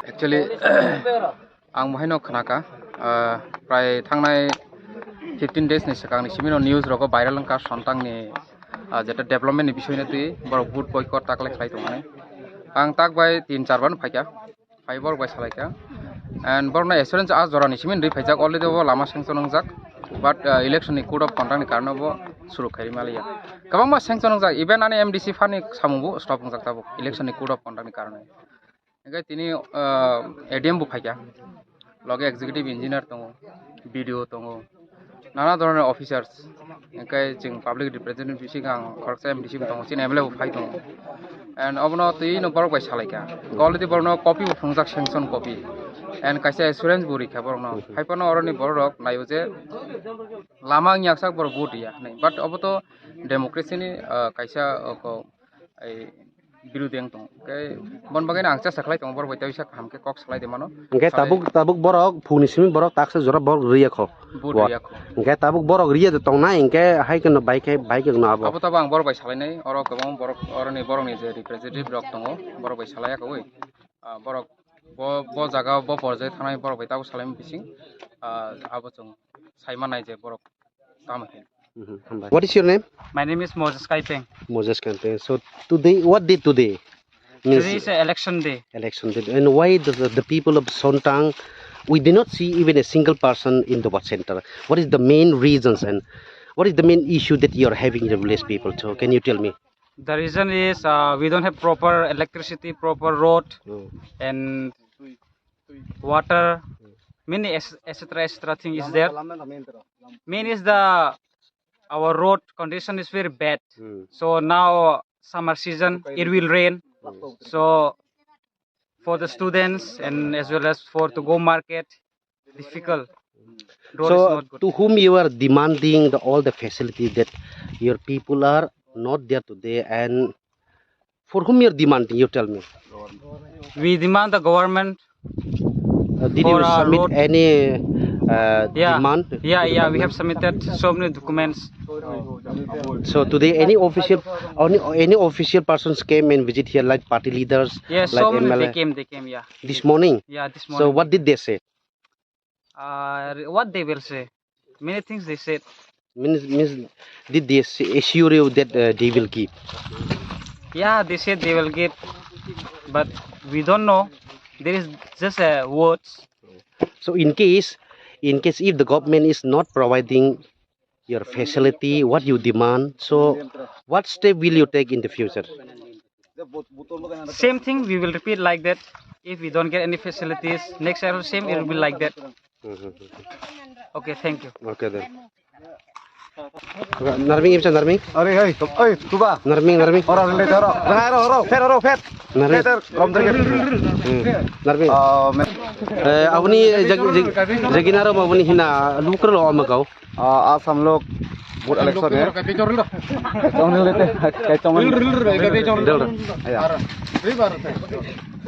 Actually, ang mahino khanaka pray thangnai 15 days ni sakang ni simino news roko viral ka Sontang ni jeta development ni bishoy na tui borok boot boycott takle khlai tongmane ang tak bai 3-4 ban phaika bor bai salaika and borna assurance as jora ni simin ri phaijak already bo lama sanction nongjak but election ni code of conduct ni karno bo suru khairi malia kabang ma sanction nongjak even ani MDC fani samubo stop nongjak tabo election ni code of conduct ni karno engai tini ADM bo phaika lage executive engineer tongo BDO tongo nana ধরনের officers enkai jing public representative bising khorsa MDC tongo sin MLA bo phai tongo and obno tui no borok bai salaika already borno copy bo phungjak sanction copy and kaisa assurance buri kha borno phaipano oroni borok nayo je lama nyaksak bor vote ya but oboto democracy ni kaisa ko ai birudeng tong kai bon bagai angcha saklai tong bor baita bisa hamke kok saklai de mano enkai tabuk borok phuni simi borok taksa jora borok riya kho enkai tabuk borok riya de tong na enkai hai kan bike no abo ta bang bor bai salai nai oro kabang borok oroni borok ni je representative rok tongo borok bai salaya ko oi borok bo jaga bo porjai thanai borok bai tabu salai bising abo chung saima nai je borok tamahe. What is your name? My name is Moses Kaipeng. Moses Kaipeng. So today, what did today? Today is election day. Election day. And why the people of Sontang, we did not see even a single person in the watch center. What is the main reasons and what is the main issue that you are having in the village people? So can you tell me? The reason is we don't have proper electricity, proper road, and water. Many etc. thing is there. Main is our road condition is very bad. So now summer season it will rain. So for the students and as well as for to go market, difficult. Road so is not good. To whom you are demanding all the facility that your people are not there today, and for whom you are demanding? You tell me. We demand the government. Did you submit any demand? Yeah, we have submitted so many documents. So today, any official persons came and visit here, like party leaders? Yes, like so many MLA? they came, yeah. This morning? Yeah, this morning. So what did they say? What they will say? Many things they said. Means did they assure you that they will give? Yeah, they said they will give, but we don't know. There is just words. So in case if the government is not providing your facility, what you demand, so what step will you take in the future? Same thing we will repeat like that. If we don't get any facilities, next year same it will be like that. Okay, thank you. Okay then. Narming imsa narming. Are hey, tuba. Narming. Ora le taro. Ro, fet. Narming. Rom derge. Narming. Avni jaginaro avni hina lukar lo amakau. आज हम लोग vote election है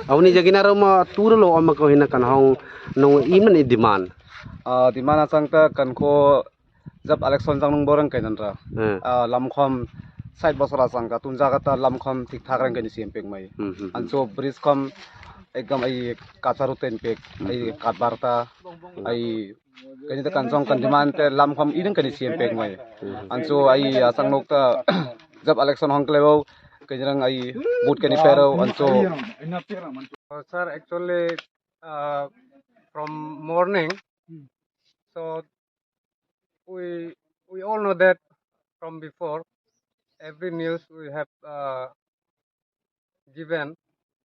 avni jaginaro ma tur lo amakau hina kan hong no iman demand asangta kan ko जब election जंग boring के नंरा लमखम side Basra संगा तुम जागता लमखम ठीक ठाक रंग के सीएम पेक मई अंसो ब्रिज कम एकदम आई काचारु तेन पेक आई काटबारता आई कहीं तो कंसों कंजमान ते लमखम इधन के सीएम पेक मई अंसो आई असंग नोकता जब इलेक्शन होंग ले वो कहीं रंग आई बूट के निपेरो अंसो sir actually from morning so we all know that from before every news we have given.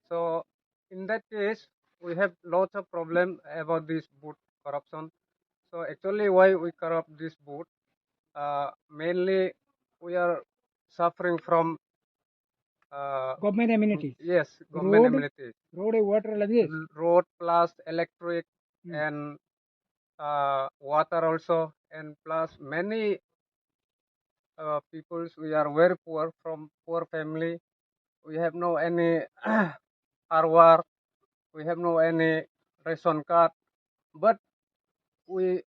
So in that case we have lots of problem about this boot corruption. So actually why we corrupt this boot, mainly we are suffering from government amenities. Yes, government amenities. Road plus electric and water also, and plus many peoples we are very poor, from poor family. We have no any arwar, we have no any ration card, but we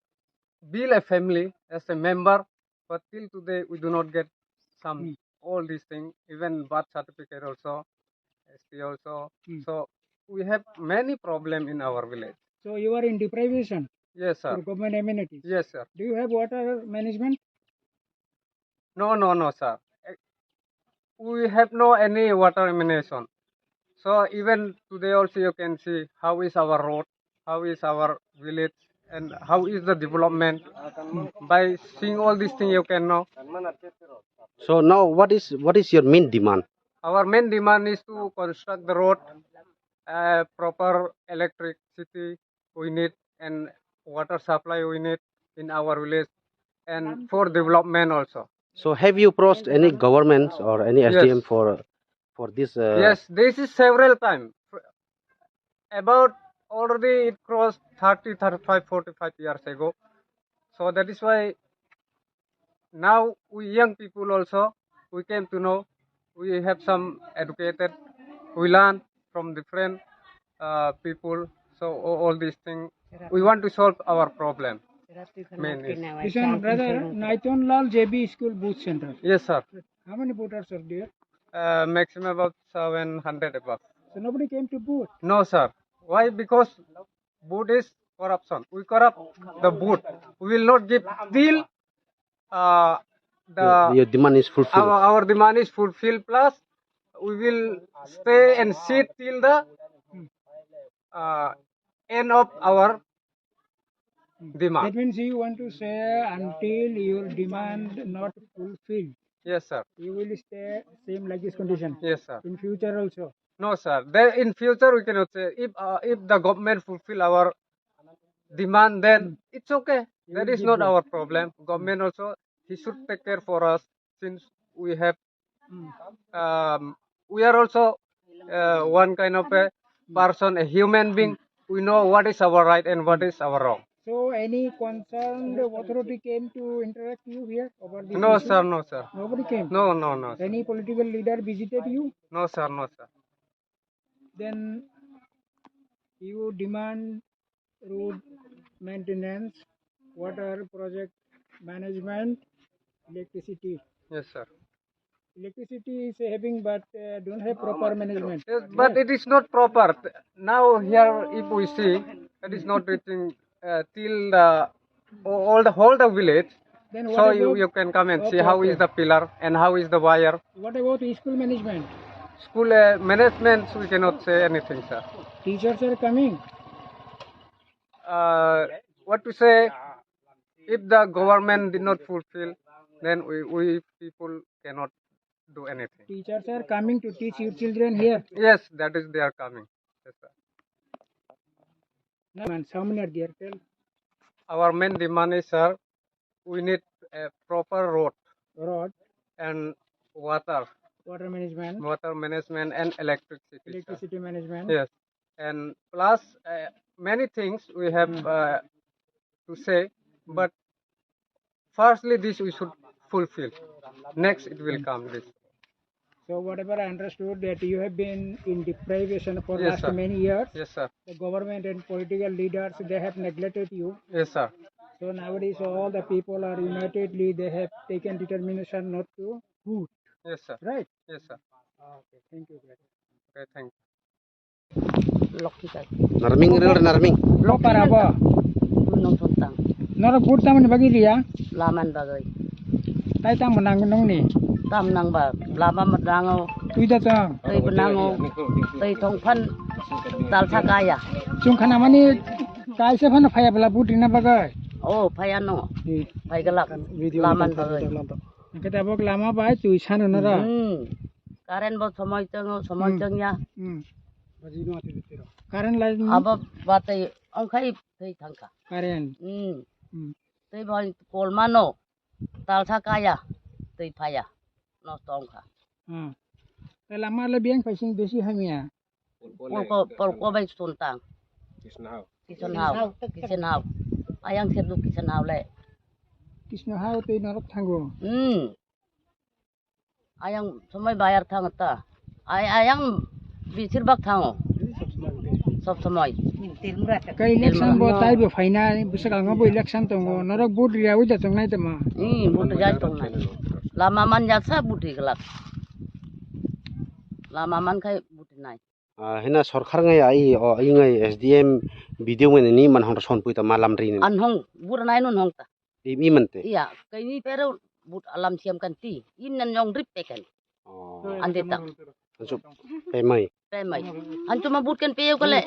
build a family as a member, but till today we do not get some all these things, even birth certificate also, ST also. So we have many problem in our village. So you are in deprivation Yes, sir. for government amenities. Yes, sir. Do you have water management? No, sir. We have no any water emanation. So even today also you can see how is our road, how is our village, and how is the development. By seeing all these things you can know. So now what is your main demand? Our main demand is to construct the road, proper electricity we need, and water supply we need in our village, and for development also. So have you approached any governments or any SDM Yes. for this? Yes, this is several times. About already it crossed 30, 35, 45 years ago. So that is why now we young people also, we came to know, we have some educated, we learn from different people. So all these things, we want to solve our problem. Main is. Listen, brother, Naiton Lal JB School Booth Center. Yes, sir. How many voters are there? Maximum about 700 above. So nobody came to booth. No, sir. Why? Because boot is corruption. We corrupt the boot. We will not give till Your demand is fulfilled. our demand is fulfilled. Plus, we will stay and sit till the end of our That demand. means you want to say until your demand not fulfilled, Yes, sir. you will stay same like this condition Yes, sir. in future also. No, sir. Then in future we cannot say if the government fulfill our demand, then it's okay. That is not our problem. Government also he should take care for us since we have we are also one kind of a person, a human being. We know what is our right and what is our wrong. So any concerned authority came to interact you here over this No, issue? sir. No, sir. Nobody came. No, no. Sir. Any political leader visited you? No, sir. No, sir. Then you demand road maintenance, water project management, electricity. Yes, sir. Electricity is having but don't have proper management. Yes, but it is not proper. Now here, if we see, it is not reaching till the whole the village. Then So what you about, can come and see Okay, how okay. is the pillar and how is the wire. what about school management? School management, we cannot say anything, sir. Teachers are coming. What to say? If the government did not fulfill, then we people cannot do anything. Teachers are coming to teach your children here. Yes, that is they are coming. Yes, sir. No, man, how many are there? Tell. Our main demand is, sir, we need a proper road Road, and water management, and electricity. Sir. electricity management. Yes, and plus many things we have to say, but firstly this we should fulfill. Next it will come this. So whatever I understood that you have been in deprivation for Yes, last sir. many years. Yes, sir. The government and political leaders they have neglected you. Yes, sir. So nowadays all the people are unitedly they have taken determination not to vote. Yes, sir. Right? Yes, sir. Okay, thank you. Okay, thank you. Narming real narming. Lo para ba? Gunung Sontang, Nara vote taman bagi dia. laman bagay. Tai tang menang nong ni. Tam nang ba, lama madango, Tu ida tang. tay benango, tay tongpan, dal sakaya. Chung khana mani kai se phana phaya bala vote na bagai. Oh, payano, pay galak, laman bagay. Kita bok lama bai tu sana nara. Karen bo somoy teng ya. Karen lai Aba batay, ang kay tay tangka. Karen. Tay boy kolmano, dal sakaya, tay paya, no tongka. Te lama le biang pasing besi hamia. Polko bay Sontang. Kisenhaw. Ayang serdu kisenhaw le. Kisno hau te narok thango. Ayang somay bayar thangata. Ayang bisir bak thango. Sob somoy. Kai election bo tai bo faina busaka ngo bo election tongo narok vote ria uja tong nai tama. Buta jay tong nai. Lama man jasa buti gelak. Lama man kay buti nai. hena sarkar ngai ai ngai SDM video men ni man hong son pui ta malam ri ni an hong bur nai nun hong ta i mante iya kai ni pero but alam siam kan ti in nan yong rip pe kan ande tak anso pe mai pe mai an cuma but kan pe ko le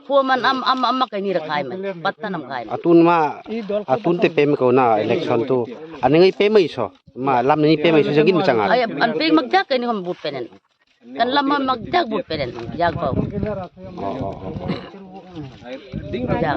fu man am kai ni ra khai mai patta nam khai atun te pe ko na election tu an ngai pe mai so ma lam ni pe mai so jagin changa ay an pe magjak kai ni hom but penen kan lam magjak but penen jag pau oh ya